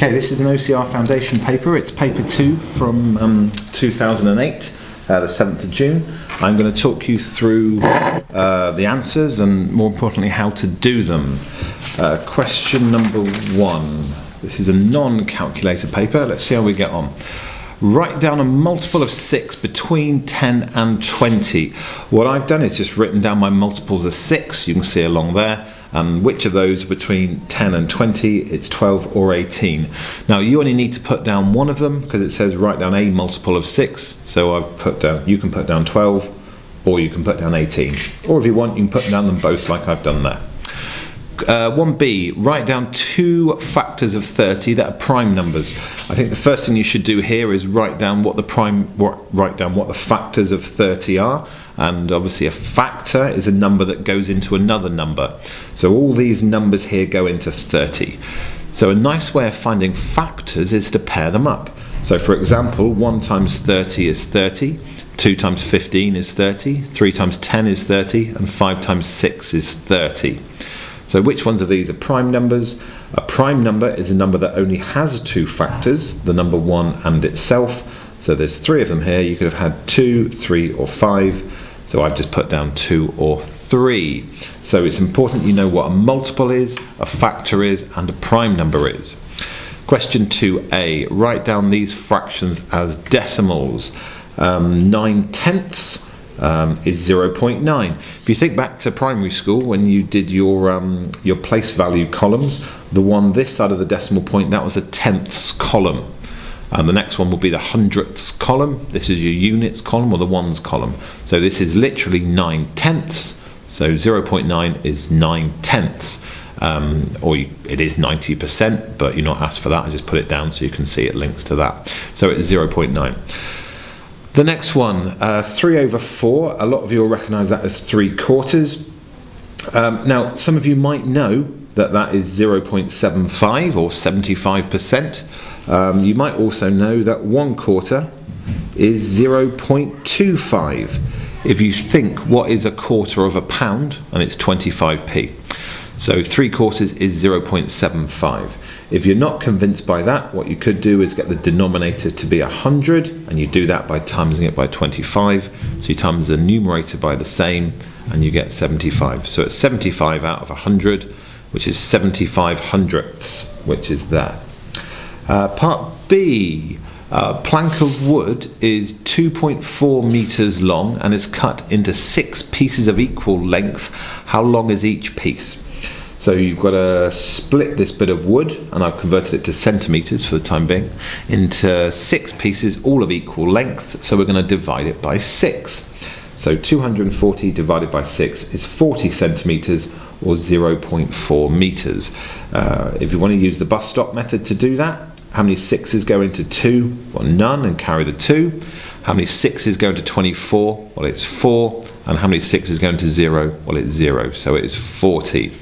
Okay, this is an OCR Foundation paper. It's paper 2 from 2008, the 7th of June. I'm going to talk you through the answers and, more importantly, how to do them. Question number 1. This is a non-calculator paper. Let's see how we get on. Write down a multiple of 6 between 10 and 20. What I've done is just written down my multiples of 6. You can see along there. And which of those between 10 and 20, it's 12 or 18. Now you only need to put down one of them because it says write down a multiple of 6. So I've put down, you can put down 12 or you can put down 18. Or if you want, you can put down them both like I've done there. 1b, write down 2 factors of 30 that are prime numbers. I think the first thing you should do here is write down what the factors of 30 are. And obviously a factor is a number that goes into another number. So all these numbers here go into 30. So a nice way of finding factors is to pair them up. So for example, 1 times 30 is 30, 2 times 15 is 30, 3 times 10 is 30, and 5 times 6 is 30. So which ones of these are prime numbers? A prime number is a number that only has 2 factors, the number 1 and itself. So there's 3 of them here. You could have had 2, 3 or 5. So I've just put down 2 or 3. So it's important you know what a multiple is, a factor is, and a prime number is. Question 2a, write down these fractions as decimals. 9/10 is 0.9. If you think back to primary school when you did your place value columns, the one this side of the decimal point, that was a tenths column. And the next one will be the hundredths column. This is your units column or the ones column. So this is literally 9/10. So 0.9 is 9/10. It is 90%, but you're not asked for that. I just put it down so you can see it links to that. So it's 0.9. The next one, 3/4. A lot of you will recognise that as 3/4. Now, some of you might know that is 0.75 or 75%. You might also know that 1/4 is 0.25. If you think what is a quarter of a pound, and it's 25p. So 3/4 is 0.75. If you're not convinced by that, what you could do is get the denominator to be 100, and you do that by timesing it by 25. So you times the numerator by the same, and you get 75. So it's 75 out of 100, which is 75 hundredths, which is that. Part B, a plank of wood is 2.4 meters long and is cut into 6 pieces of equal length. How long is each piece? So you've got to split this bit of wood, and I've converted it to centimeters for the time being, into 6 pieces, all of equal length. So we're going to divide it by 6. So 240 divided by 6 is 40 centimeters or 0.4 meters. If you want to use the bus stop method to do that, how many 6's go into 2? Well, none, and carry the 2. How many 6's go into 24? Well, it's 4. And how many 6's go into 0? Well, it's 0. So it is 40.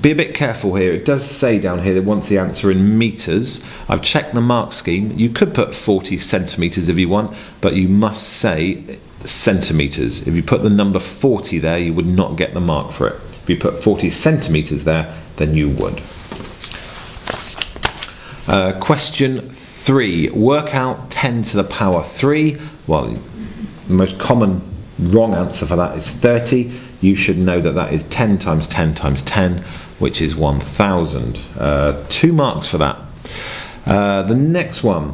Be a bit careful here. It does say down here that it wants the answer in meters. I've checked the mark scheme. You could put 40 centimeters if you want, but you must say centimeters. If you put the number 40 there, you would not get the mark for it. If you put 40 centimeters there, then you would. Question 3. Work out 10 to the power 3. Well, the most common wrong answer for that is 30. You should know that is 10 times 10 times 10, which is 1,000. 2 marks for that. The next one.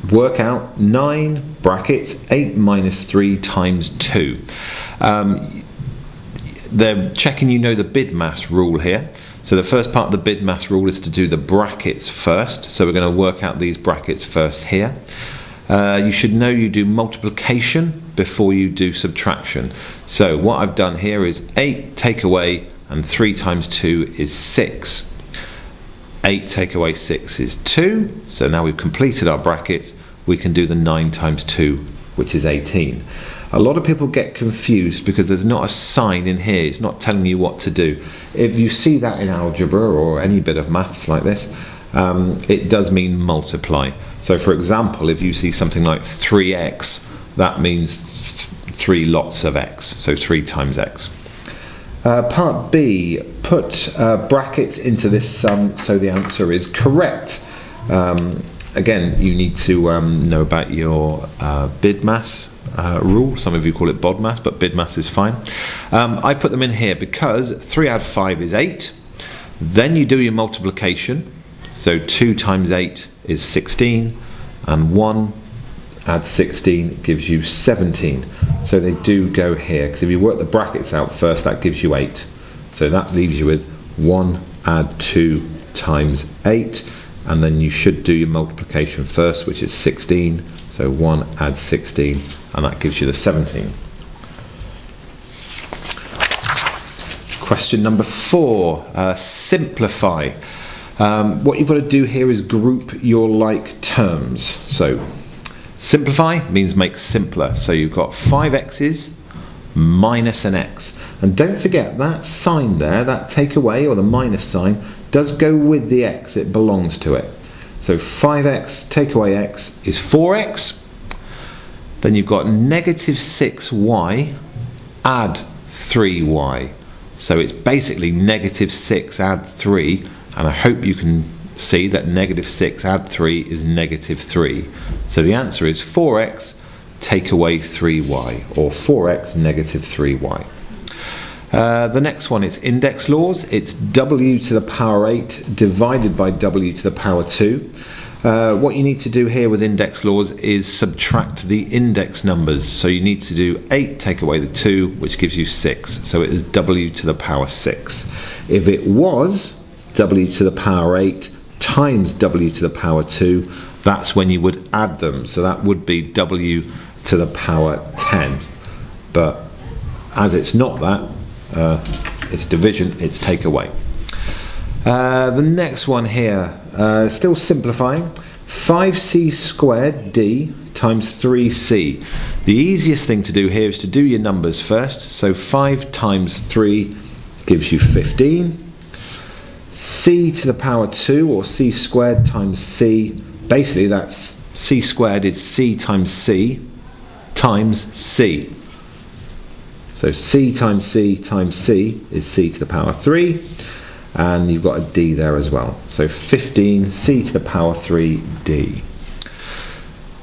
Work out 9 brackets 8 minus 3 times 2. They're checking you know the BIDMAS rule here. So the first part of the BIDMAS rule is to do the brackets first. So we're going to work out these brackets first here. You should know you do multiplication before you do subtraction. So what I've done here is 8 take away, and 3 times 2 is 6. 8 take away 6 is 2. So now we've completed our brackets. We can do the 9 times 2, which is 18. A lot of people get confused because there's not a sign in here. It's not telling you what to do. If you see that in algebra or any bit of maths like this, it does mean multiply. So for example, if you see something like 3x, that means 3 lots of x, so 3 times x. Part B, put brackets into this sum so the answer is correct. Again, you need to know about your BIDMAS rule. Some of you call it BODMAS, but BIDMAS is fine. I put them in here because 3 add 5 is 8. Then you do your multiplication. So 2 times 8 is 16, and 1 add 16 gives you 17. So they do go here, because if you work the brackets out first, that gives you 8. So that leaves you with 1 add 2 times 8, and then you should do your multiplication first, which is 16. So 1 add 16, and that gives you the 17. Question number 4, simplify. What you've got to do here is group your like terms. So simplify means make simpler. So you've got 5x's minus an x. And don't forget that sign there, that take away or the minus sign, does go with the x. It belongs to it. So 5x take away x is 4x. Then you've got negative 6y add 3y. So it's basically negative 6 add 3. And I hope you can see that negative 6 add 3 is negative 3. So the answer is 4x take away 3y, or 4x negative 3y. The next one is index laws. It's w to the power 8 divided by w to the power 2. What you need to do here with index laws is subtract the index numbers. So you need to do 8 take away the 2, which gives you 6. So it is w to the power 6. If it was w to the power 8 times w to the power 2, that's when you would add them. So that would be w to the power 10. But as it's not that, it's division, it's take away. The next one here, still simplifying. 5c squared d times 3c. The easiest thing to do here is to do your numbers first. So 5 times 3 gives you 15. c to the power 2, or c squared times c, basically that's c squared is c times c times c. So c times c times c is c to the power 3, and you've got a d there as well. So 15 c to the power 3 d.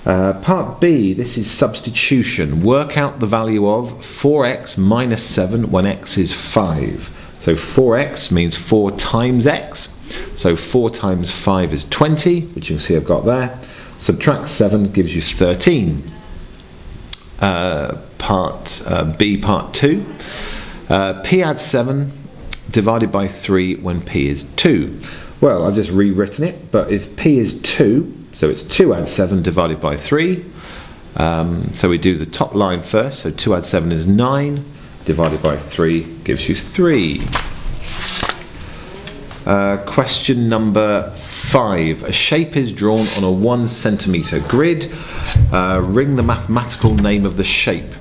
Part B, this is substitution. Work out the value of 4x minus 7 when x is 5. So 4x means 4 times x. So 4 times 5 is 20, which you can see I've got there. Subtract 7 gives you 13. Part B, part 2. P adds 7 divided by 3 when P is 2. Well, I've just rewritten it, but if P is 2, so it's 2 add 7 divided by 3. So we do the top line first. So 2 add 7 is 9. Divided by 3 gives you 3. Question number 5. A shape is drawn on a 1 centimetre grid. Ring the mathematical name of the shape.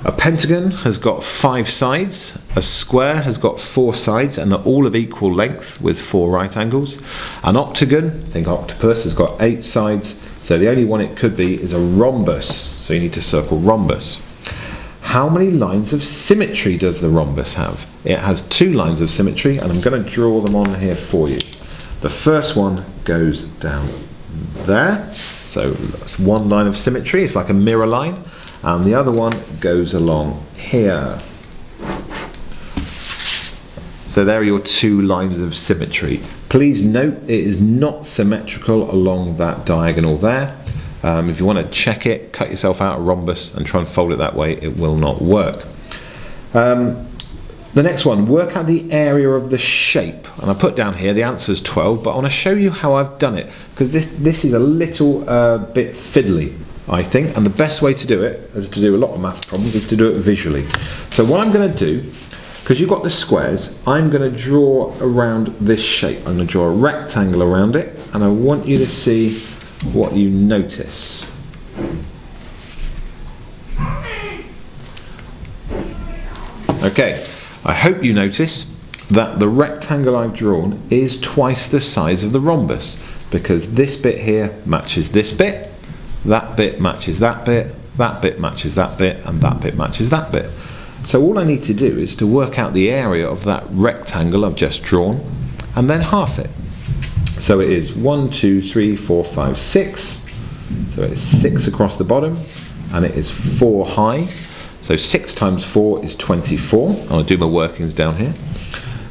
A pentagon has got 5 sides. A square has got 4 sides, and they're all of equal length with 4 right angles. An octagon, think octopus, has got 8 sides. So the only one it could be is a rhombus. So you need to circle rhombus. How many lines of symmetry does the rhombus have? It has 2 lines of symmetry, and I'm going to draw them on here for you. The first one goes down there, so that's 1 line of symmetry, it's like a mirror line, and the other one goes along here. So there are your 2 lines of symmetry. Please note it is not symmetrical along that diagonal there. If you want to check it, cut yourself out a rhombus and try and fold it that way, it will not work. The next one, work out the area of the shape. And I put down here the answer is 12, but I want to show you how I've done it, because this is a little bit fiddly, I think, and the best way to do it, as to do a lot of maths problems, is to do it visually. So what I'm going to do, because you've got the squares, I'm going to draw around this shape. I'm going to draw a rectangle around it, and I want you to see what you notice. Okay, I hope you notice that the rectangle I've drawn is twice the size of the rhombus, because this bit here matches this bit, that bit matches that bit, that bit matches that bit, and that bit matches that bit. So all I need to do is to work out the area of that rectangle I've just drawn and then half it. So it is 1, 2, 3, 4, 5, 6. So it's 6 across the bottom, and it is 4 high. So 6 times 4 is 24. I'll do my workings down here.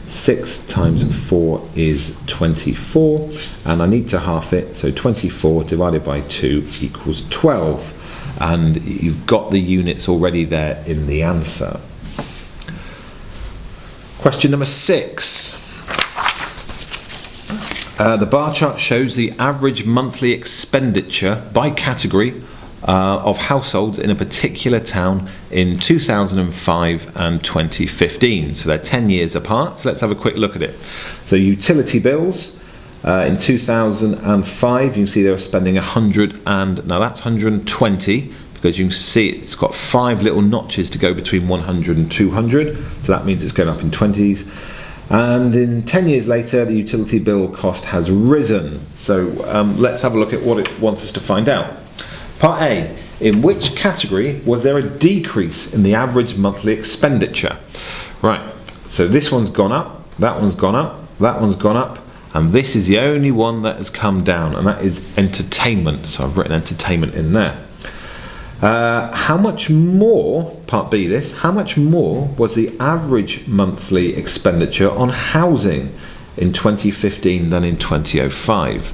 6 times 4 is 24, and I need to half it. So 24 divided by 2 equals 12. And you've got the units already there in the answer. Question number 6. The bar chart shows the average monthly expenditure by category of households in a particular town in 2005 and 2015. So they're 10 years apart. So let's have a quick look at it. So utility bills. In 2005, you can see they were spending 100 and now that's 120, because you can see it's got 5 little notches to go between 100 and 200. So that means it's going up in 20s. And in 10 years later, the utility bill cost has risen. So let's have a look at what it wants us to find out. Part A, in which category was there a decrease in the average monthly expenditure? Right, so this one's gone up, that one's gone up, that one's gone up, and this is the only one that has come down, and that is entertainment. So I've written entertainment in there. How much more, part B this, how much more was the average monthly expenditure on housing in 2015 than in 2005?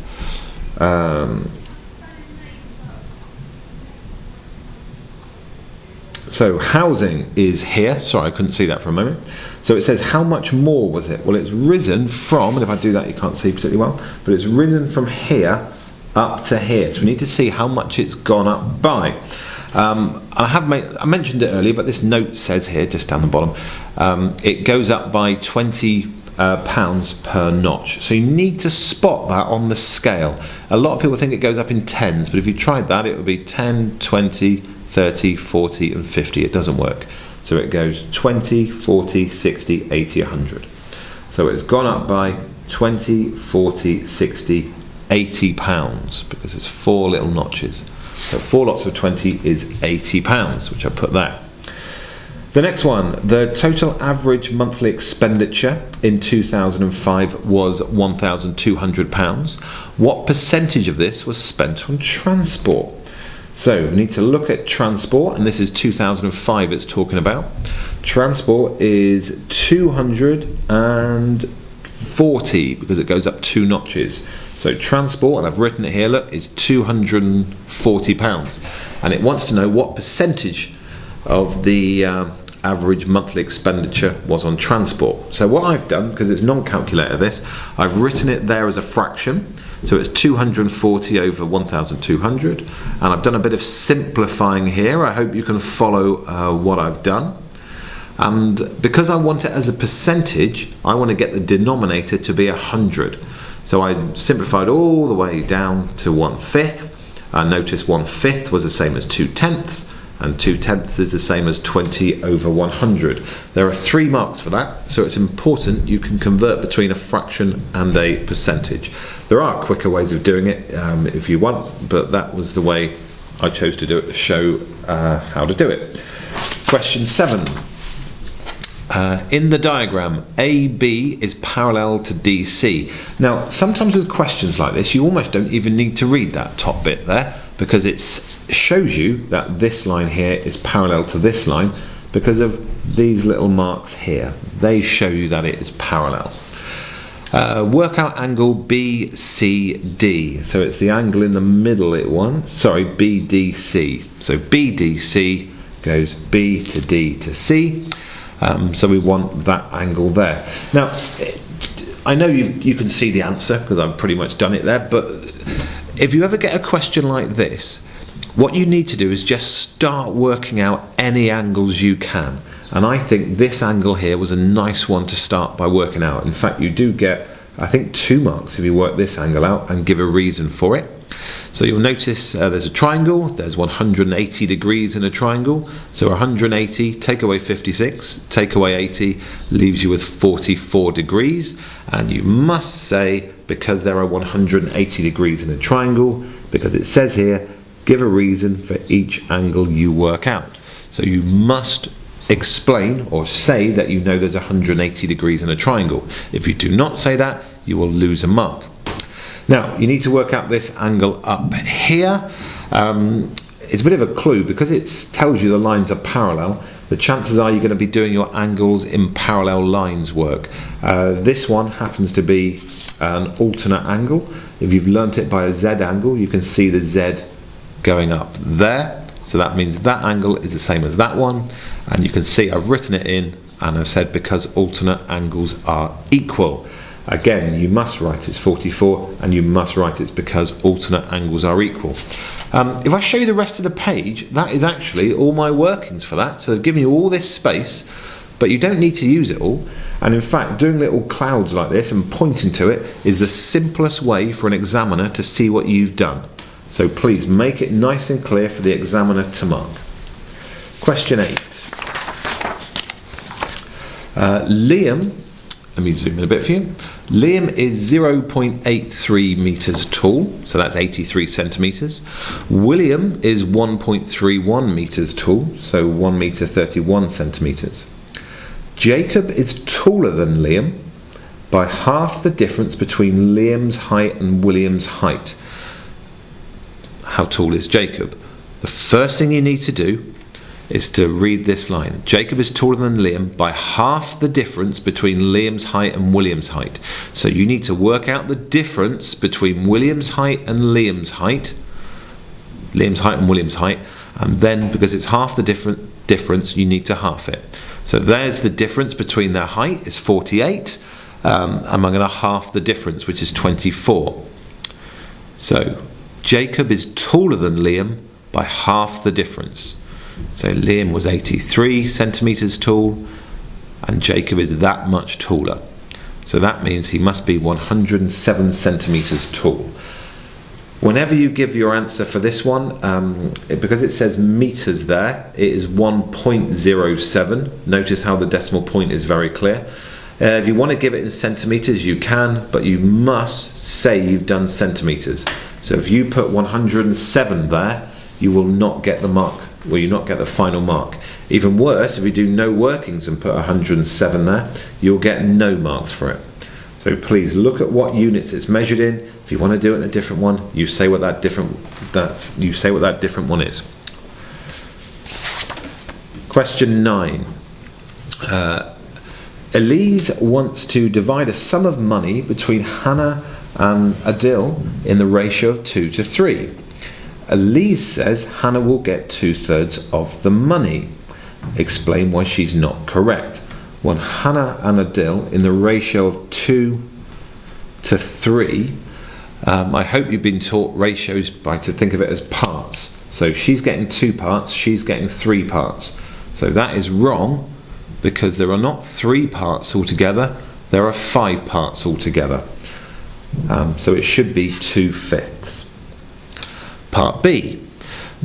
So housing is here. Sorry, I couldn't see that for a moment. So it says how much more was it? Well, it's risen from, and if I do that you can't see particularly well, but it's risen from here up to here. So we need to see how much it's gone up by. I mentioned it earlier, but this note says here, just down the bottom, it goes up by 20 pounds per notch. So you need to spot that on the scale. A lot of people think it goes up in tens, but if you tried that, it would be 10, 20, 30, 40 and 50. It doesn't work. So it goes 20, 40, 60, 80, 100. So it's gone up by 20, 40, 60, 80 pounds, because there's 4 little notches. So 4 lots of 20 is 80 pounds, which I put there. The next one, the total average monthly expenditure in 2005 was £1,200. What percentage of this was spent on transport? So we need to look at transport, and this is 2005 it's talking about. Transport is 240, because it goes up 2 notches. So transport, and I've written it here, look, is £240. And it wants to know what percentage of the average monthly expenditure was on transport. So what I've done, because it's non-calculator this, I've written it there as a fraction. So it's 240 over 1,200, and I've done a bit of simplifying here. I hope you can follow what I've done. And because I want it as a percentage, I want to get the denominator to be 100. So I simplified all the way down to 1/5. I noticed 1/5 was the same as 2/10, and 2/10 is the same as 20 over 100. There are 3 marks for that, so it's important you can convert between a fraction and a percentage. There are quicker ways of doing it if you want, but that was the way I chose to do it to show how to do it. Question 7. In the diagram, AB is parallel to DC. Now, sometimes with questions like this, you almost don't even need to read that top bit there, because it shows you that this line here is parallel to this line because of these little marks here. They show you that it is parallel. Work out angle BCD. So it's the angle in the middle BDC. So BDC goes B to D to C. So we want that angle there. Now, I know you can see the answer because I've pretty much done it there, but if you ever get a question like this, what you need to do is just start working out any angles you can. And I think this angle here was a nice one to start by working out. In fact, you do get, I think, 2 marks if you work this angle out and give a reason for it. So you'll notice there's a triangle, there's 180 degrees in a triangle. So 180, take away 56, take away 80, leaves you with 44 degrees. And you must say, because there are 180 degrees in a triangle, because it says here, give a reason for each angle you work out. So you must explain or say that you know there's 180 degrees in a triangle. If you do not say that, you will lose a mark. Now, you need to work out this angle up here. It's a bit of a clue because it tells you the lines are parallel. The chances are you're going to be doing your angles in parallel lines work. This one happens to be an alternate angle. If you've learnt it by a Z angle, you can see the Z going up there. So that means that angle is the same as that one. And you can see I've written it in and I've said because alternate angles are equal. Again, you must write it's 44 and you must write it's because alternate angles are equal. If I show you the rest of the page, that is actually all my workings for that. So I've given you all this space, but you don't need to use it all. And in fact, doing little clouds like this and pointing to it is the simplest way for an examiner to see what you've done. So please make it nice and clear for the examiner to mark. Question 8. Liam, let me zoom in a bit for you. Liam is 0.83 metres tall, so that's 83 centimetres. William is 1.31 metres tall, so 1 metre 31 centimetres. Jacob is taller than Liam by half the difference between Liam's height and William's height. How tall is Jacob? The first thing you need to do is to read this line. Jacob is taller than Liam by half the difference between Liam's height and William's height. So you need to work out the difference between William's height and Liam's height and William's height, and then because it's half the difference, you need to half it. So there's the difference between their height is 48, and I'm going to half the difference, which is 24. So Jacob is taller than Liam by half the difference. So Liam was 83 centimetres tall and Jacob is that much taller. So that means he must be 107 centimetres tall. Whenever you give your answer for this one, because it says metres there, it is 1.07. Notice how the decimal point is very clear. If you want to give it in centimetres, you can, but you must say you've done centimetres. So if you put 107 there, you will not get the mark. Well, you not get the final mark. Even worse, if you do no workings and put 107 there, you'll get no marks for it. So please look at what units it's measured in. If you want to do it in a different one, you say what that different one is. Question 9. Elise wants to divide a sum of money between Hannah and Adil in the ratio of 2 to 3. Elise says Hannah will get 2/3 of the money. Explain why she's not correct. When Hannah and Adil in the ratio of 2 to 3, I hope you've been taught ratios by to think of it as parts. So she's getting 2 parts, she's getting 3 parts. So that is wrong because there are not 3 parts altogether, there are 5 parts altogether. So it should be 2/5. Part B.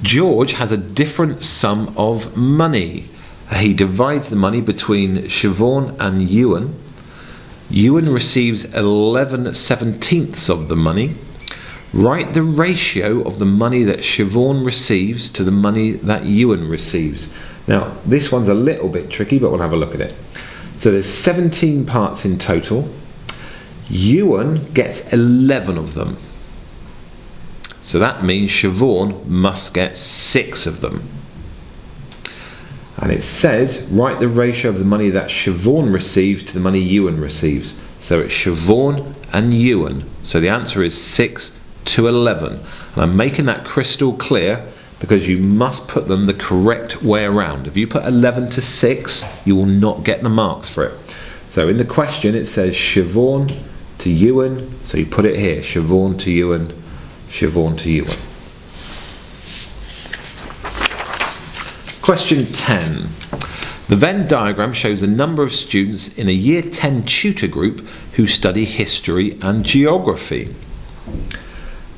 George has a different sum of money. He divides the money between Siobhan and Ewan. Ewan receives 11/17 of the money. Write the ratio of the money that Siobhan receives to the money that Ewan receives. Now, this one's a little bit tricky, but we'll have a look at it. So there's 17 parts in total. Ewan gets 11 of them. So that means Siobhan must get 6 of them. And it says, write the ratio of the money that Siobhan receives to the money Ewan receives. So it's Siobhan and Ewan. So the answer is 6 to 11. And I'm making that crystal clear because you must put them the correct way around. If you put 11 to 6, you will not get the marks for it. So in the question it says Siobhan to Ewan. So you put it here, Siobhan to Ewan. Siobhan to Ewan. Question 10. The Venn diagram shows a number of students in a Year 10 tutor group who study history and geography.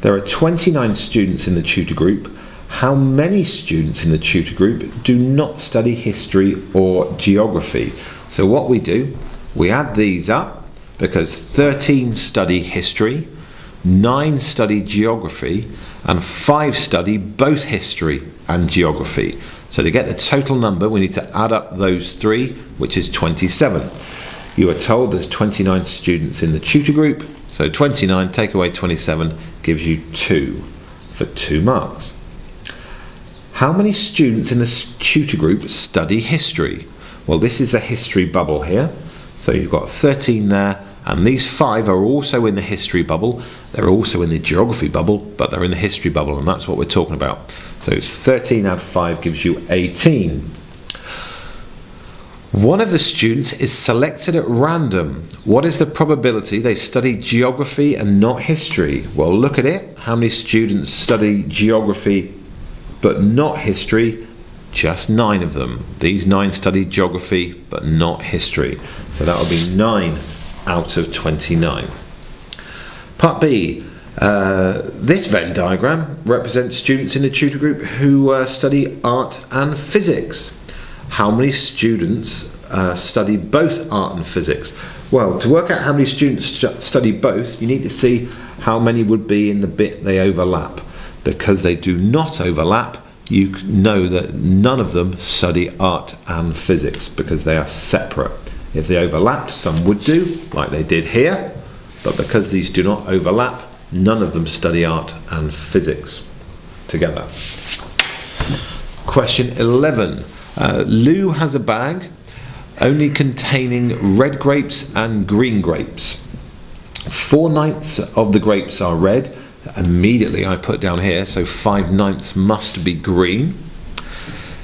There are 29 students in the tutor group. How many students in the tutor group do not study history or geography? So what we do, we add these up because 13 study history, 9 study geography, and 5 study both history and geography. So to get the total number, we need to add up those 3, which is 27. You are told there's 29 students in the tutor group, so 29 take away 27 gives you 2 for 2 marks. How many students in the tutor group study history? Well, this is the history bubble here. So you've got 13 there, and these 5 are also in the history bubble. They're also in the geography bubble, but they're in the history bubble, and that's what we're talking about. So it's 13 add 5 gives you 18. One of the students is selected at random. What is the probability they study geography and not history? Well, look at it. How many students study geography but not history? Just 9 of them. These 9 study geography but not history. So that will be 9 out of 29. Part B. This Venn diagram represents students in the tutor group who study art and physics. How many students study both art and physics? Well, to work out how many students study both, you need to see how many would be in the bit they overlap. Because they do not overlap, you know that none of them study art and physics because they are separate. If they overlapped, some would do, like they did here, but because these do not overlap, none of them study art and physics together. Question 11. Lou has a bag only containing red grapes and green grapes. 4/9 of the grapes are red. Immediately I put down here, so 5/9 must be green.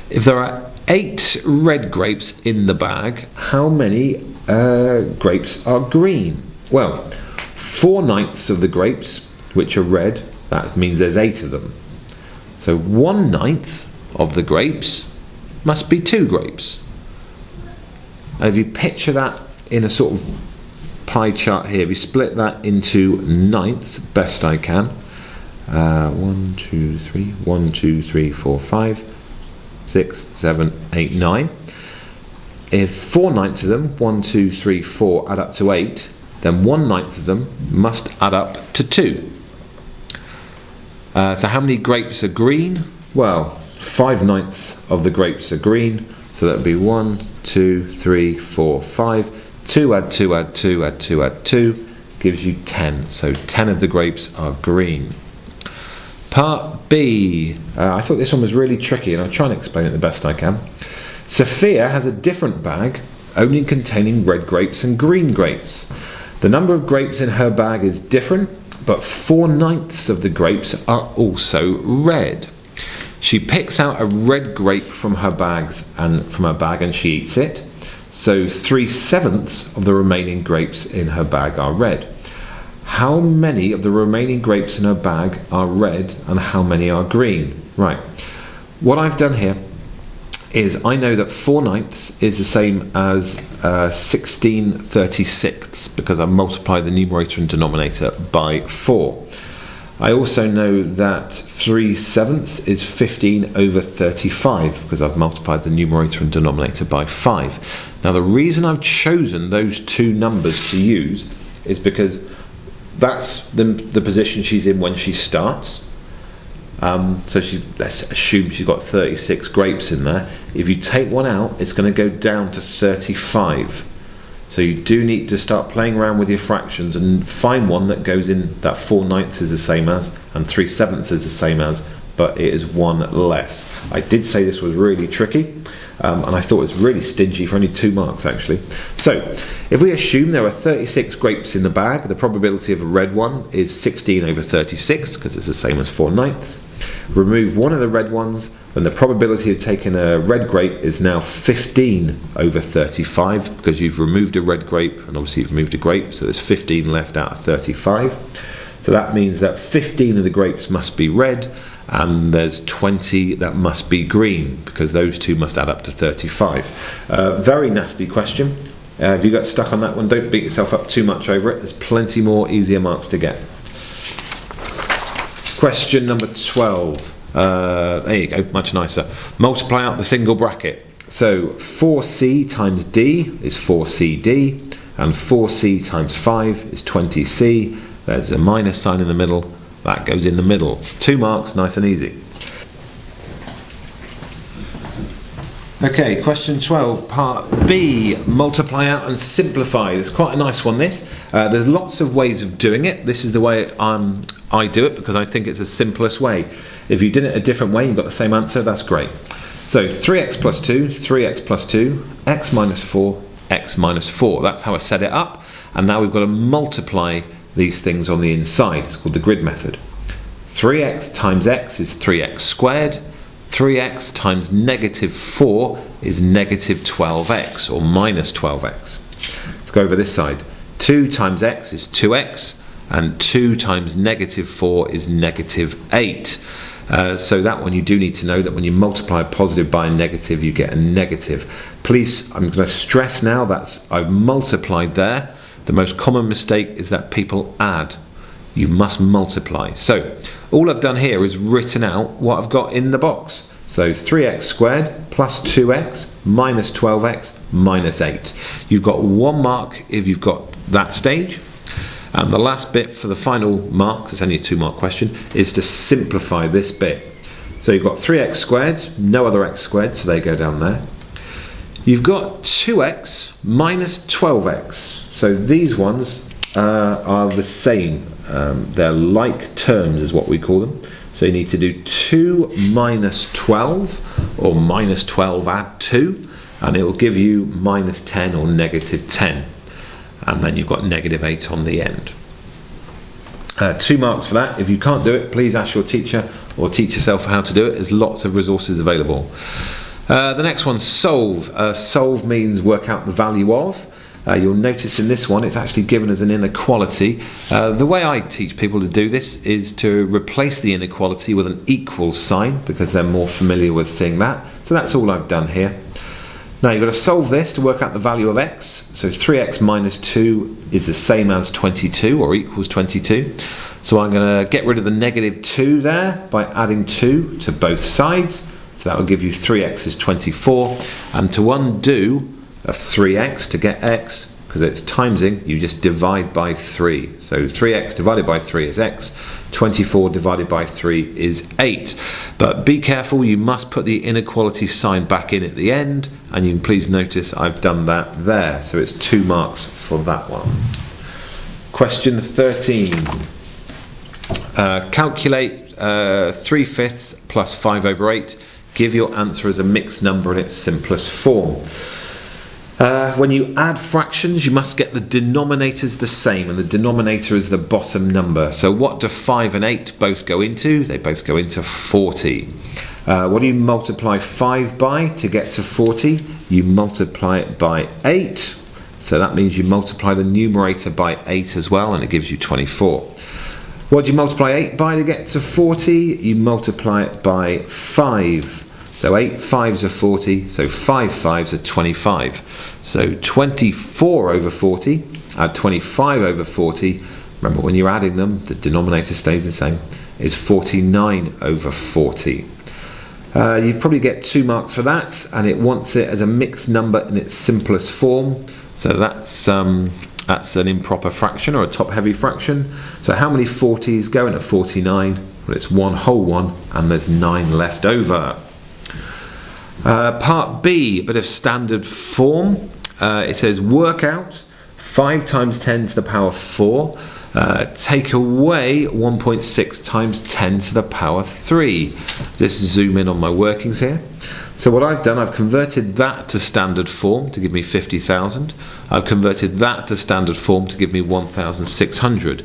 If there are 8 red grapes in the bag, how many grapes are green? Well, 4/9 of the grapes, which are red, that means there's 8 of them. So 1/9 of the grapes must be 2 grapes. And if you picture that in a sort of pie chart here, we split that into 9ths, best I can. 1, 2, 3, 1, 2, 3, 4, 5, 6, 7, 8, 9. If 4/9 of them, 1, 2, 3, 4, add up to 8, then 1/9 of them must add up to 2. So how many grapes are green? Well, 5/9 of the grapes are green, so that would be 1, 2, 3, 4, 5. 2 add 2 add 2 add 2 add 2 gives you 10. So 10 of the grapes are green. Part B. I thought this one was really tricky, and I'll try and explain it the best I can. Sophia has a different bag, only containing red grapes and green grapes. The number of grapes in her bag is different, but 4/9 of the grapes are also red. She picks out a red grape from her bag and she eats it. So 3/7 of the remaining grapes in her bag are red. How many of the remaining grapes in her bag are red and how many are green? Right. What I've done here is I know that 4/9 is the same as 16/36 because I multiply the numerator and denominator by 4. I also know that 3/7 is 15/35 because I've multiplied the numerator and denominator by 5. Now the reason I've chosen those 2 numbers to use is because that's the position she's in when she starts. So let's assume she's got 36 grapes in there. If you take one out, it's going to go down to 35. So you do need to start playing around with your fractions and find one that goes in that 4/9 is the same as and 3/7 is the same as, but it is 1 less. I did say this was really tricky, and I thought it was really stingy for only 2 marks actually. So if we assume there are 36 grapes in the bag, the probability of a red one is 16/36 because it's the same as 4/9. Remove one of the red ones, then the probability of taking a red grape is now 15/35 because you've removed a red grape and obviously you've removed a grape, so there's 15 left out of 35. So that means that 15 of the grapes must be red and there's 20 that must be green because those 2 must add up to 35. Very nasty question. If you got stuck on that one, don't beat yourself up too much over it. There's plenty more easier marks to get. Question number 12. There you go, much nicer. Multiply out the single bracket. So 4c times d is 4cd, and 4c times 5 is 20c, There's a minus sign in the middle. That goes in the middle. 2 marks, nice and easy. Okay, question 12, part B, multiply out and simplify. It's quite a nice one, this. There's lots of ways of doing it. This is the way I do it because I think it's the simplest way. If you did it a different way, you've got the same answer, that's great. So 3x plus 2, 3x plus 2, x minus 4, x minus 4. That's how I set it up. And now we've got to multiply these things on the inside. It's called the grid method. 3x times x is 3x squared. 3x times negative 4 is negative 12x, or minus 12x. Let's go over this side. 2 times x is 2x, and 2 times negative 4 is negative 8. So that one you do need to know that when you multiply a positive by a negative, you get a negative. Please, I'm going to stress now that I've multiplied there. The most common mistake is that people add. You must multiply. So all I've done here is written out what I've got in the box. So 3x squared plus 2x minus 12x minus 8. You've got 1 mark if you've got that stage. And the last bit for the final marks, it's only a 2-mark question, is to simplify this bit. So you've got 3x squared, no other x squared, so they go down there. You've got 2x minus 12x. So these ones are the same. They're like terms is what we call them. So you need to do 2 minus 12 or minus 12 add 2 and it will give you minus 10 or negative 10. And then you've got negative 8 on the end. 2 marks for that. If you can't do it, please ask your teacher or teach yourself how to do it. There's lots of resources available. The next one, solve. Solve means work out the value of. You'll notice in this one it's actually given as an inequality. The way I teach people to do this is to replace the inequality with an equal sign because they're more familiar with seeing that. So that's all I've done here. Now you've got to solve this to work out the value of x. So 3x minus 2 is the same as 22 or equals 22. So I'm going to get rid of the negative 2 there by adding 2 to both sides. So that will give you 3x is 24. And to undo a 3x to get x, because it's timesing, you just divide by 3. So 3x divided by 3 is x, 24 divided by 3 is 8. But be careful, you must put the inequality sign back in at the end, and you can please notice I've done that there. So it's 2 marks for that one. Question 13. Calculate 3/5 plus 5 over 8. Give your answer as a mixed number in its simplest form. When you add fractions, you must get the denominators the same, and the denominator is the bottom number. So what do 5 and 8 both go into? They both go into 40. What do you multiply 5 by to get to 40? You multiply it by 8. So that means you multiply the numerator by 8 as well, and it gives you 24. What do you multiply 8 by to get to 40? You multiply it by 5. So 8 5s are 40, so 5 5s are 25. So 24 over 40, add 25 over 40, remember when you're adding them, the denominator stays the same, is 49 over 40. You probably get 2 marks for that, and it wants it as a mixed number in its simplest form. So that's an improper fraction or a top-heavy fraction. So how many 40s go into 49? Well, it's 1 whole one, and there's 9 left over. Part B, a bit of standard form. It says work out 5 times 10 to the power 4. Take away 1.6 times 10 to the power 3. Just zoom in on my workings here. So what I've done, I've converted that to standard form to give me 50,000. I've converted that to standard form to give me 1,600.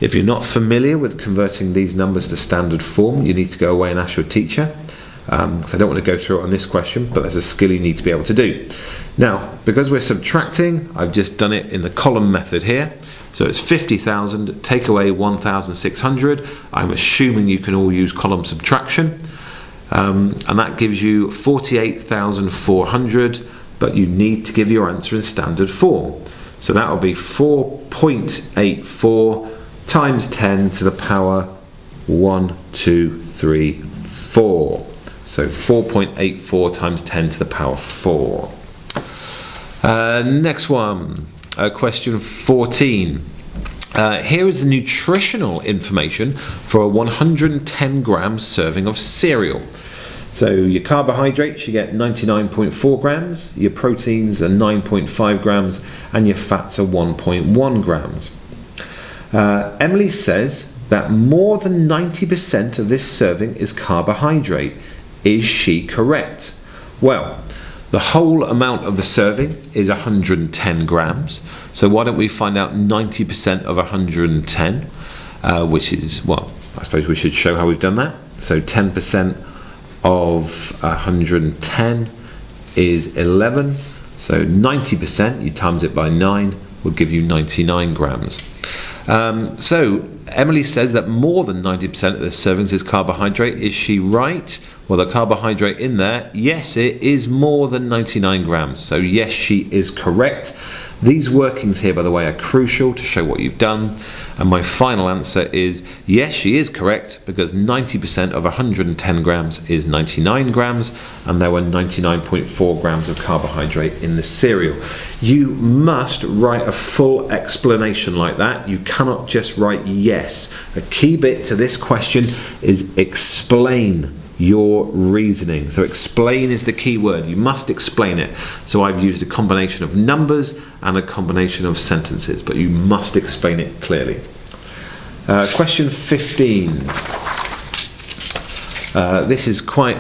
If you're not familiar with converting these numbers to standard form, you need to go away and ask your teacher. Because I don't want to go through it on this question, but there's a skill you need to be able to do. Now, because we're subtracting, I've just done it in the column method here. So it's 50,000, take away 1,600. I'm assuming you can all use column subtraction. And that gives you 48,400, but you need to give your answer in standard form. So that will be 4.84 times 10 to the power 1, 2, 3, 4. So 4.84 times 10 to the power 4. Next one, question 14. Here is the nutritional information for a 110 gram serving of cereal. So your carbohydrates, you get 99.4 grams, your proteins are 9.5 grams, and your fats are 1.1 grams. Emily says that more than 90% of this serving is carbohydrate. Is she correct? Well, the whole amount of the serving is 110 grams. So why don't we find out 90% of 110, which is, well, I suppose we should show how we've done that. So 10% of 110 is 11. So 90%, you times it by 9, will give you 99 grams. So Emily says that more than 90% of the servings is carbohydrate. Is she right? Well, the carbohydrate in there, yes, it is more than 99 grams. So yes, she is correct. These workings here, by the way, are crucial to show what you've done. And my final answer is yes, she is correct, because 90% of 110 grams is 99 grams, and there were 99.4 grams of carbohydrate in the cereal. You must write a full explanation like that. You cannot just write yes. A key bit to this question is explain your reasoning. So explain is the key word. You must explain it. So I've used a combination of numbers and a combination of sentences, but you must explain it clearly. Question 15. This is quite,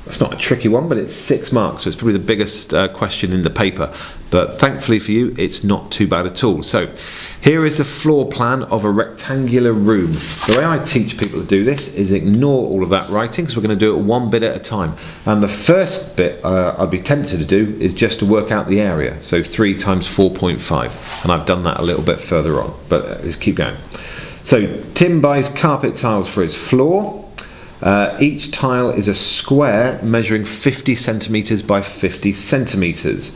it's not a tricky one, but it's 6 marks, so it's probably the biggest question in the paper. But thankfully for you, it's not too bad at all. So here is the floor plan of a rectangular room. The way I teach people to do this is ignore all of that writing, because we're going to do it one bit at a time. And the first bit I'd be tempted to do is just to work out the area. So 3 times 4.5. And I've done that a little bit further on, but let's keep going. So Tim buys carpet tiles for his floor. Each tile is a square measuring 50 centimetres by 50 centimetres.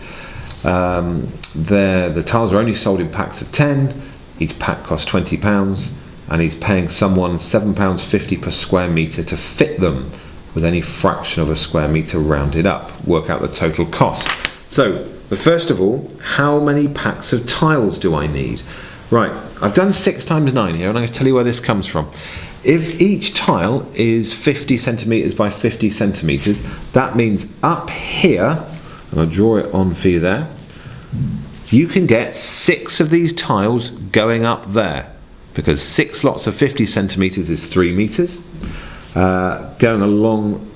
The tiles are only sold in packs of 10. Each pack costs £20, and he's paying someone £7.50 per square metre to fit them, with any fraction of a square metre rounded up. Work out the total cost. So, first of all, how many packs of tiles do I need? Right, I've done 6 times 9 here, and I'm going to tell you where this comes from. If each tile is 50 centimetres by 50 centimetres, that means up here, and I'll draw it on for you there, you can get 6 of these tiles going up there, because 6 lots of 50 centimetres is 3 metres. Going along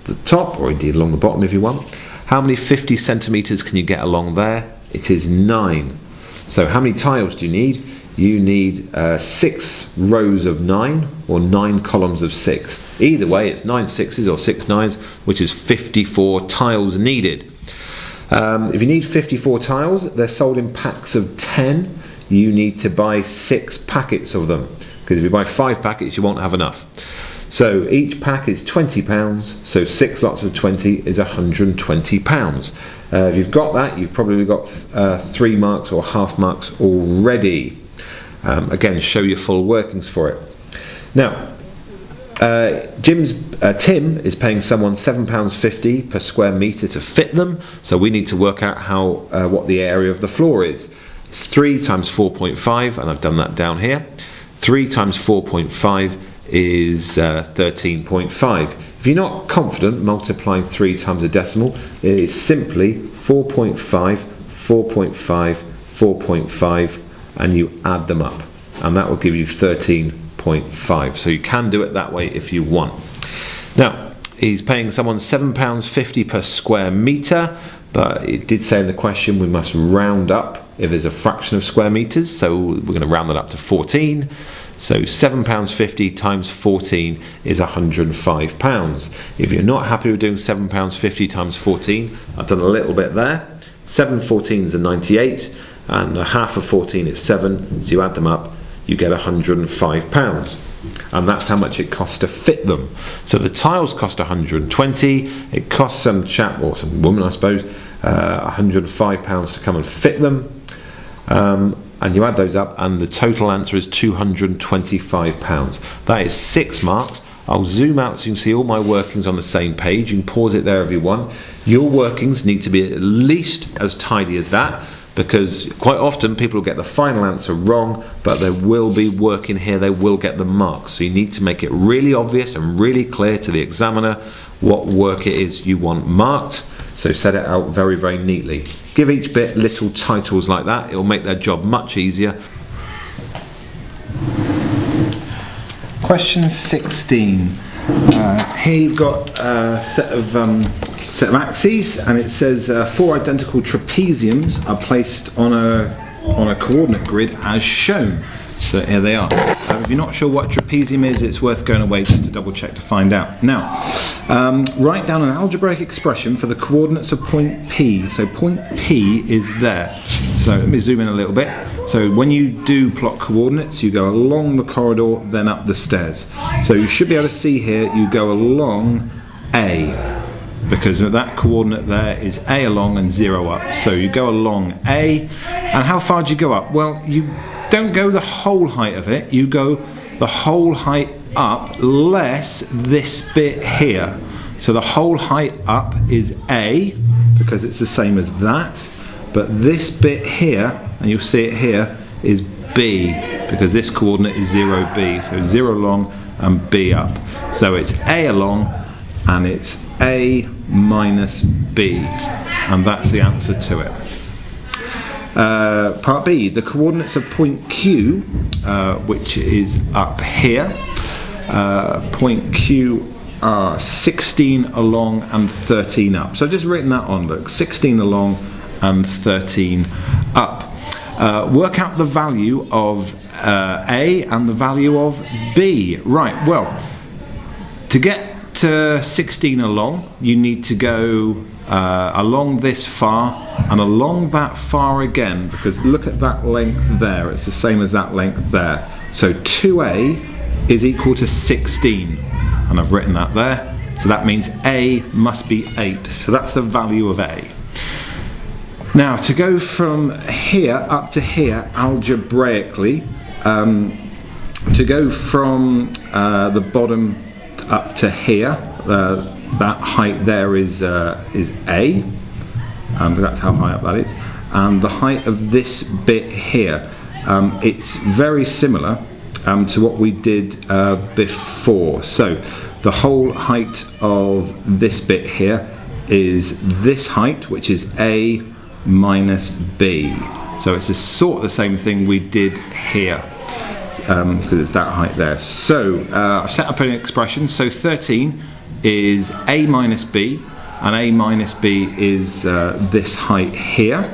the top, or indeed along the bottom if you want, how many 50 centimetres can you get along there? It is 9. So how many tiles do you need? You need 6 rows of 9, or 9 columns of 6. Either way, it's 9 sixes or 6 nines, which is 54 tiles needed. If you need 54 tiles, they're sold in packs of 10. You need to buy 6 packets of them, because if you buy 5 packets, you won't have enough. So each pack is £20, so 6 lots of 20 is £120. If you've got that, you've probably got 3 marks or half marks already. Again, show your full workings for it. Now, Tim is paying someone £7.50 per square metre to fit them, so we need to work out what the area of the floor is. It's 3 times 4.5, and I've done that down here. 3 times 4.5 is 13.5. If you're not confident multiplying 3 times a decimal, it is simply 4.5, 4.5, 4.5, and you add them up, and that will give you 13.5. So you can do it that way if you want. Now, he's paying someone £7.50 per square metre, but it did say in the question we must round up if there's a fraction of square metres, so we're going to round that up to 14. So £7.50 times 14 is £105. If you're not happy with doing £7.50 times 14, I've done a little bit there. 7 14s are 98, and a half of 14 is 7, so you add them up, you get £105. And that's how much it costs to fit them. So the tiles cost 120, it costs some chap, or some woman I suppose, £105 to come and fit them. And you add those up, and the total answer is £225. That is 6 marks. I'll zoom out so you can see all my workings on the same page. You can pause it there if you want. Your workings need to be at least as tidy as that. because quite often people will get the final answer wrong, but there will be work in here, they will get the marks. So you need to make it really obvious and really clear to the examiner what work it is you want marked. So set it out very, very neatly. Give each bit little titles like that, it will make their job much easier. Question 16. Here you've got a set of axes, and it says 4 identical trapeziums are placed on a coordinate grid as shown. So here they are. If you're not sure what a trapezium is, it's worth going away just to double check to find out. Now, write down an algebraic expression for the coordinates of point P. So point P is there. So let me zoom in a little bit. So when you do plot coordinates, you go along the corridor, then up the stairs. So you should be able to see here, you go along A, because that coordinate there is A along and 0 up. So you go along A, and how far do you go up? Well, you don't go the whole height of it, you go the whole height up less this bit here. So the whole height up is A, because it's the same as that, but this bit here, and you'll see it here, is B, because this coordinate is 0B, so 0 along and B up. So it's A along and it's A minus B, and that's the answer to it. Part B, the coordinates of point Q, which is up here. Point Q are 16 along and 13 up. So I've just written that on, look, 16 along and 13 up. Work out the value of A and the value of B. Right, well, to get to 16 along, you need to go along this far and along that far again, because look at that length there, it's the same as that length there. So 2A is equal to 16, and I've written that there, so that means A must be 8, so that's the value of A. Now to go from here up to here algebraically, to go from the bottom up to here, that height there is A, and that's how high up that is, and the height of this bit here, it's very similar to what we did before. So the whole height of this bit here is this height, which is A minus B. So it's sort of the same thing we did here, because it's that height there. So I've set up an expression. So 13 is A minus B, and A minus B is this height here,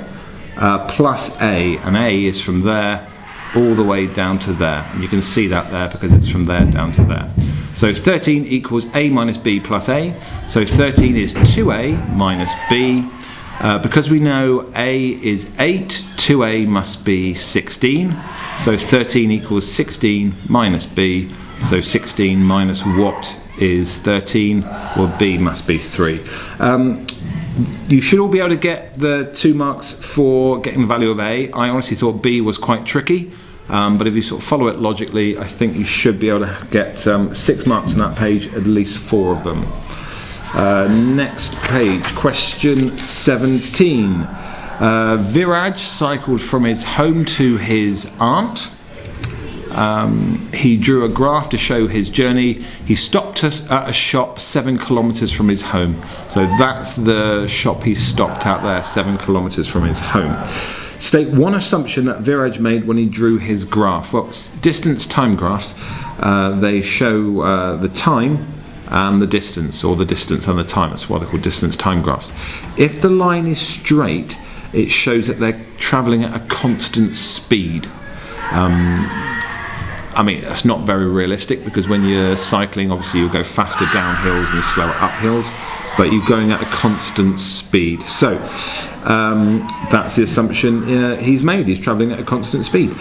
plus A, and A is from there all the way down to there. And you can see that there because it's from there down to there. So 13 equals A minus B plus A. So 13 is 2A minus B. Because we know A is 8, 2A must be 16. So 13 equals 16 minus B. So 16 minus what is 13? Well, B must be 3. You should all be able to get the 2 marks for getting the value of A. I honestly thought B was quite tricky, but if you sort of follow it logically, I think you should be able to get 6 marks on that page, at least 4 of them. Next page, question 17. Viraj cycled from his home to his aunt. He drew a graph to show his journey. He stopped at a shop 7 kilometres from his home. So that's the shop he stopped at there, 7 kilometres from his home. State one assumption that Viraj made when he drew his graph. Well, distance time graphs, they show the time and the distance, or the distance and the time. That's why they're called distance time graphs. If the line is straight, it shows that they're travelling at a constant speed. I mean, that's not very realistic, because when you're cycling, obviously you'll go faster down hills and slower up hills, but you're going at a constant speed. So that's the assumption he's made. He's travelling at a constant speed.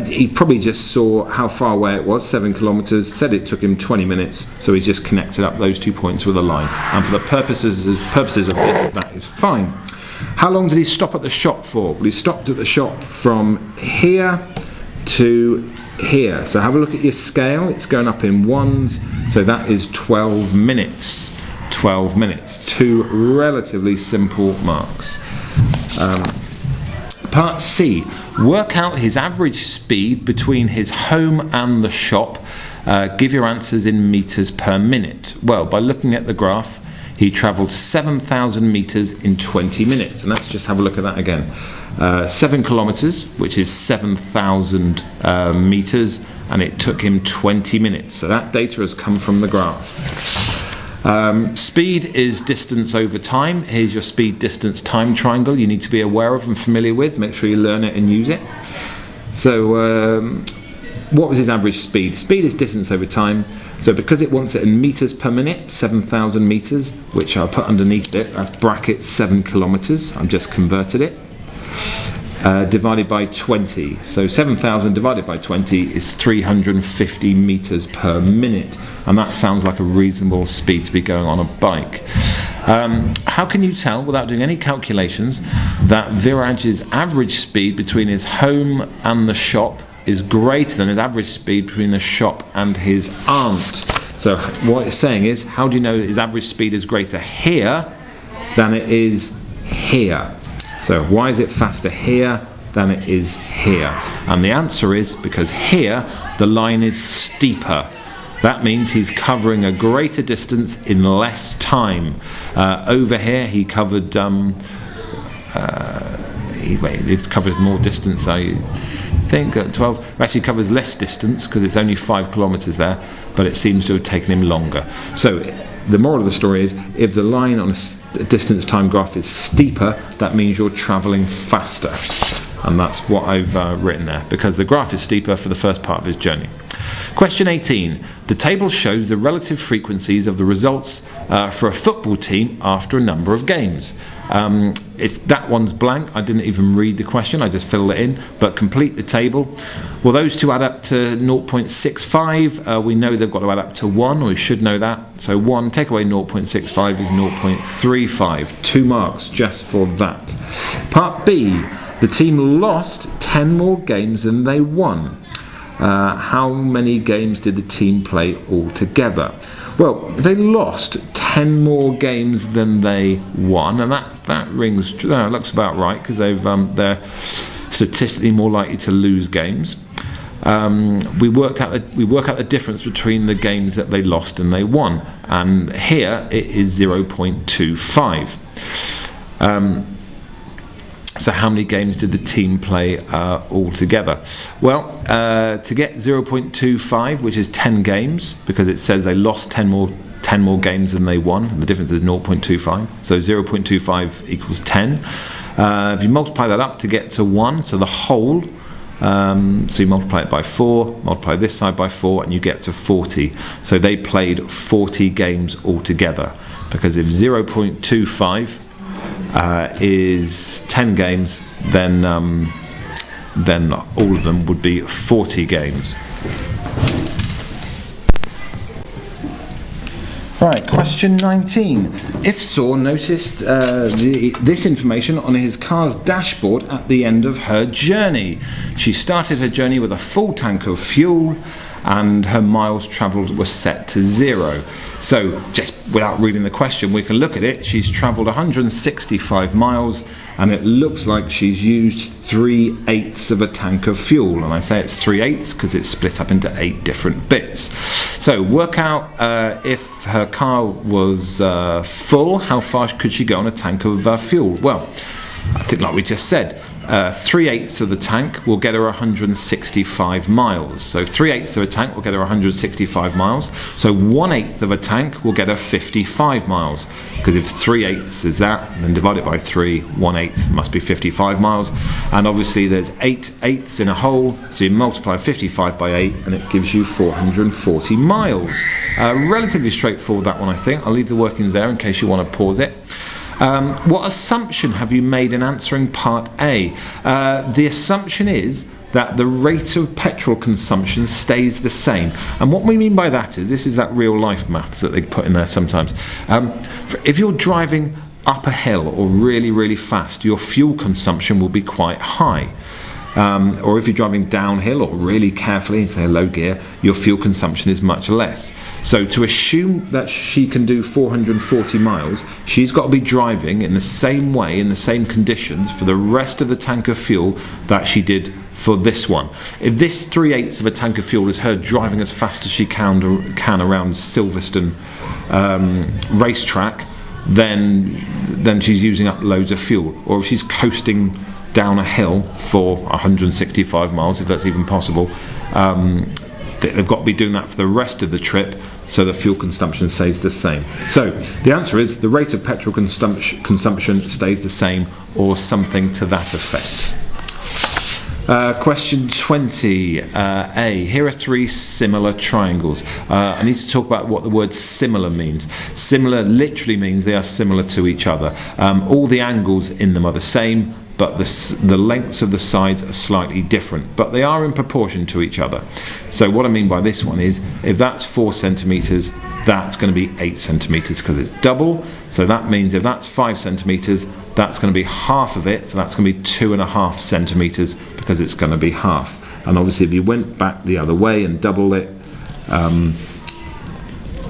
He probably just saw how far away it was, 7 kilometres, said it took him 20 minutes, so he just connected up those 2 points with a line. And for the purposes of this, that is fine. How long did he stop at the shop for? Well, he stopped at the shop from here to here. So have a look at your scale. It's going up in ones, so that is 12 minutes. 12 minutes. 2 relatively simple marks. Part C, work out his average speed between his home and the shop. Give your answers in meters per minute. Well, by looking at the graph, he travelled 7,000 metres in 20 minutes. And let's just have a look at that again. 7 kilometres, which is 7,000 metres, and it took him 20 minutes. So that data has come from the graph. Speed is distance over time. Here's your speed, distance, time triangle you need to be aware of and familiar with. Make sure you learn it and use it. So what was his average speed? Speed is distance over time. So because it wants it in meters per minute, 7,000 meters, which I'll put underneath it, that's brackets 7 kilometers. I've just converted it. Divided by 20. So 7,000 divided by 20 is 350 meters per minute. And that sounds like a reasonable speed to be going on a bike. How can you tell, without doing any calculations, that Viraj's average speed between his home and the shop is greater than his average speed between the shop and his aunt? So what it's saying is, how do you know that his average speed is greater here than it is here? So why is it faster here than it is here? And the answer is because here the line is steeper. That means he's covering a greater distance in less time. Over here he covered he covered more distance, I think, at 12. Actually covers less distance because it's only 5 kilometers there, but it seems to have taken him longer. So the moral of the story is, if the line on a distance time graph is steeper, that means you're traveling faster. And that's what I've written there, because the graph is steeper for the first part of his journey. Question 18. The table shows the relative frequencies of the results for a football team after a number of games. That one's blank. I didn't even read the question, I just filled it in. But complete the table. Well, those two add up to 0.65. We know they've got to add up to 1, or we should know that. So 1, take away 0.65 is 0.35. 2 marks just for that. Part B. The team lost 10 more games than they won. How many games did the team play altogether? Well, they lost 10 more games than they won, and that looks about right, because they're statistically more likely to lose games. We work out the difference between the games that they lost and they won, and here it is 0.25. So how many games did the team play altogether? Well, to get 0.25, which is 10 games, because it says they lost 10 more games than they won, and the difference is 0.25. So 0.25 equals 10. If you multiply that up to get to 1, so the whole, so you multiply it by 4, multiply this side by 4, and you get to 40. So they played 40 games altogether, because if 0.25 is 10 games, then all of them would be 40 games. Right, question 19. If Saw noticed this information on his car's dashboard at the end of her journey. She started her journey with a full tank of fuel, and her miles travelled were set to 0. So just without reading the question, we can look at it. She's travelled 165 miles, and it looks like she's used 3/8 of a tank of fuel. And I say it's 3/8 because it's split up into 8 different bits. So work out if her car was full, how far could she go on a tank of fuel? Well, I think like we just said, 3/8 of the tank will get her 165 miles. So 3/8 of a tank will get her 165 miles. So 1/8 of a tank will get her 55 miles. Because if 3/8 is that, then divide it by 3, 1/8 must be 55 miles. And obviously there's 8 eighths in a whole, so you multiply 55 by 8 and it gives you 440 miles. Relatively straightforward, that one, I think. I'll leave the workings there in case you want to pause it. What assumption have you made in answering part A? The assumption is that the rate of petrol consumption stays the same. And what we mean by that is, this is that real life maths that they put in there sometimes. If you're driving up a hill or really, really fast, your fuel consumption will be quite high. or if you're driving downhill or really carefully in, say, a low gear, your fuel consumption is much less. So to assume that she can do 440 miles, she's got to be driving in the same way, in the same conditions, for the rest of the tank of fuel that she did for this one. If this 3/8 of a tank of fuel is her driving as fast as she can around Silverstone racetrack, then she's using up loads of fuel. Or if she's coasting down a hill for 165 miles, if that's even possible, they've got to be doing that for the rest of the trip, so the fuel consumption stays the same. So the answer is the rate of petrol consumption stays the same, or something to that effect. Question 20, A. Here are 3 similar triangles. I need to talk about what the word similar means. Similar literally means they are similar to each other. All the angles in them are the same, but the lengths of the sides are slightly different, but they are in proportion to each other. So what I mean by this one is, if that's 4 centimetres, that's going to be 8 centimetres because it's double. So that means if that's 5 centimetres, that's going to be half of it, so that's going to be 2.5 centimetres because it's going to be half. And obviously if you went back the other way and double it,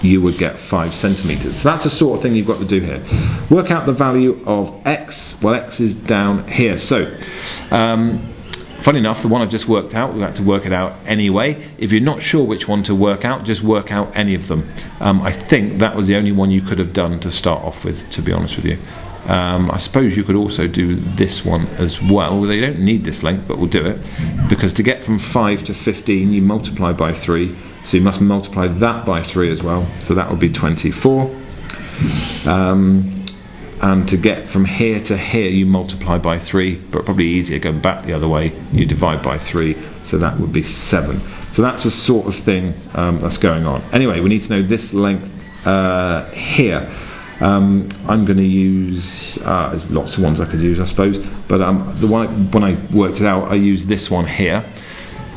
you would get 5 centimetres. So that's the sort of thing you've got to do here. Work out the value of x. Well, x is down here. So, funny enough, the one I just worked out, we had to work it out anyway. If you're not sure which one to work out, just work out any of them. I think that was the only one you could have done to start off with, to be honest with you. I suppose you could also do this one as well. They don't need this length, but we'll do it, because to get from 5 to 15 you multiply by 3, so you must multiply that by 3 as well, so that would be 24. And to get from here to here you multiply by 3, but probably easier going back the other way, you divide by 3, so that would be 7. So that's the sort of thing that's going on. Anyway, we need to know this length here. I'm going to use, there's lots of ones I could use I suppose, but the one when I worked it out I used this one here.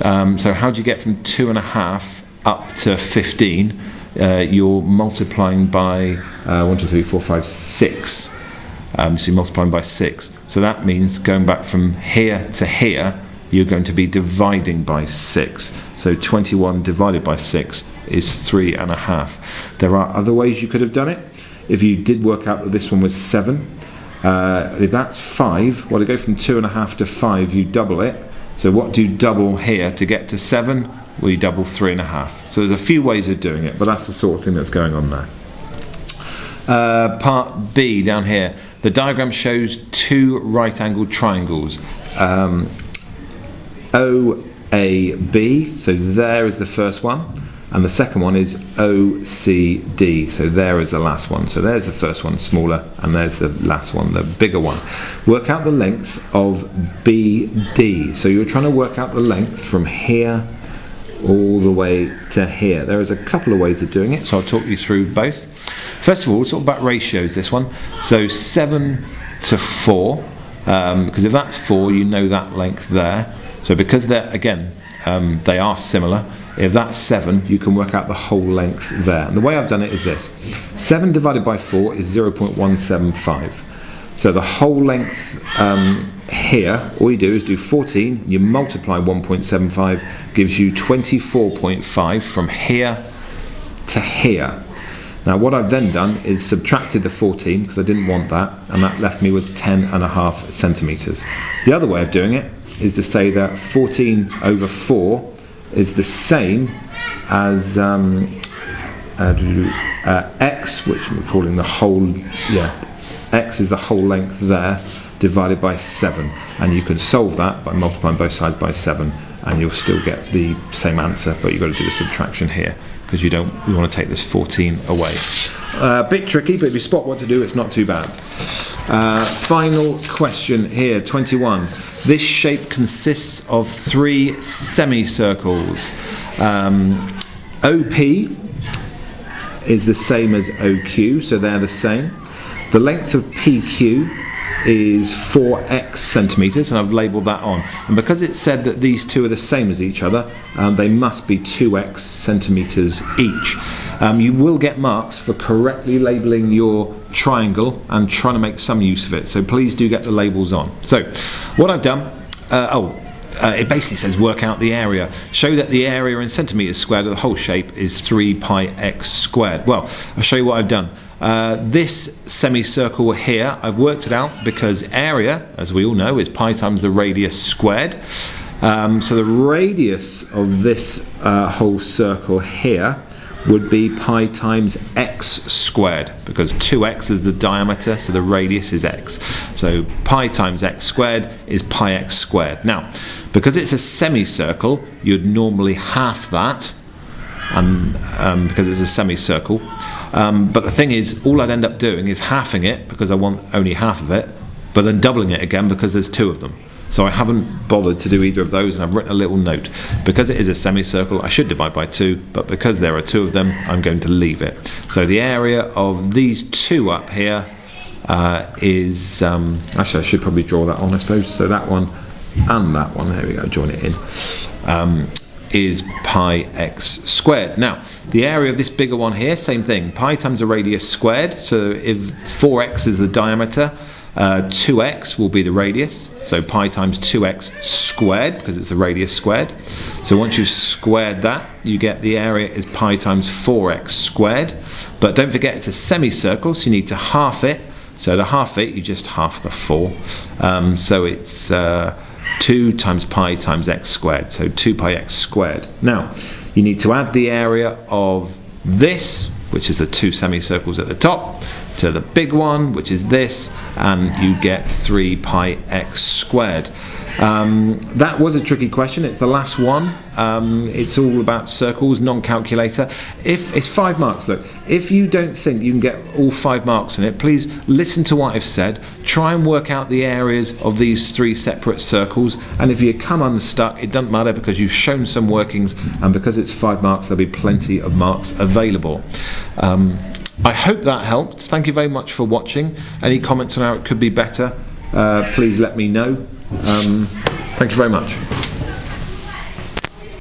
So how do you get from 2.5 up to 15? You're multiplying by 1, 2, 3, 4, 5, 6. So you're multiplying by 6. So that means going back from here to here, you're going to be dividing by 6. So 21 divided by 6 is 3.5. There are other ways you could have done it. If you did work out that this one was 7, if that's 5, well, to go from 2.5 to 5, you double it. So what do you double here to get to 7? Well, you double 3.5. So there's a few ways of doing it, but that's the sort of thing that's going on there. Part B down here. The diagram shows 2 right-angled triangles. OAB, so there is the first one. And the second one is OCD, so there is the last one. So there's the first one, smaller, and there's the last one, the bigger one. Work out the length of BD. So you're trying to work out the length from here all the way to here. There is a couple of ways of doing it, so I'll talk you through both. First of all, it's all about ratios, this one. So 7 to 4, because if that's 4, you know that length there. So because they're, again, they are similar, if that's 7, you can work out the whole length there. And the way I've done it is this. 7 divided by 4 is 0.175. So the whole length here, all you do is do 14, you multiply 1.75, gives you 24.5 from here to here. Now what I've then done is subtracted the 14, because I didn't want that, and that left me with 10.5 centimetres. The other way of doing it is to say that 14 over 4 is the same as x, which we're calling the whole, x is the whole length there, divided by 7. And you can solve that by multiplying both sides by 7, and you'll still get the same answer, but you've got to do the subtraction here, because you want to take this 14 away. A bit tricky, but if you spot what to do, it's not too bad. Final question here, 21. This shape consists of 3 semicircles. OP is the same as OQ, so they're the same. The length of PQ is 4x centimetres, and I've labelled that on. And because it said that these two are the same as each other, they must be 2x centimetres each. You will get marks for correctly labelling your triangle and trying to make some use of it, so please do get the labels on. So what I've done, it basically says work out the area. Show that the area in centimetres squared of the whole shape is 3 pi x squared. Well, I'll show you what I've done. This semicircle here, I've worked it out because area, as we all know, is pi times the radius squared. So the radius of this whole circle here would be pi times x squared, because 2x is the diameter, so the radius is x. So pi times x squared is pi x squared. Now, because it's a semicircle, you'd normally half that, because it's a semicircle. But the thing is, all I'd end up doing is halving it, because I want only half of it, but then doubling it again because there's two of them. So I haven't bothered to do either of those, and I've written a little note. Because it is a semicircle, I should divide by 2, but because there are two of them, I'm going to leave it. So the area of these two up here is... actually, I should probably draw that on, I suppose. So that one and that one, there we go, join it in, is pi x squared. Now, the area of this bigger one here, same thing. Pi times the radius squared. So if 4x is the diameter, 2x will be the radius, so pi times 2x squared, because it's the radius squared. So once you've squared that, you get the area is pi times 4x squared. But don't forget, it's a semicircle, so you need to half it. So to half it, you just half the 4. So it's 2 times pi times x squared, so 2 pi x squared. Now, you need to add the area of this, which is the two semicircles at the top, to the big one, which is this, and you get 3 pi x squared. That was a tricky question. It's the last one. It's all about circles, non-calculator. If it's 5 marks, look, if you don't think you can get all 5 marks in it, please listen to what I've said. Try and work out the areas of these 3 separate circles, and if you come unstuck, it doesn't matter, because you've shown some workings, and because it's 5 marks, there'll be plenty of marks available. I hope that helped. Thank you very much for watching. Any comments on how it could be better, please let me know. Thank you very much.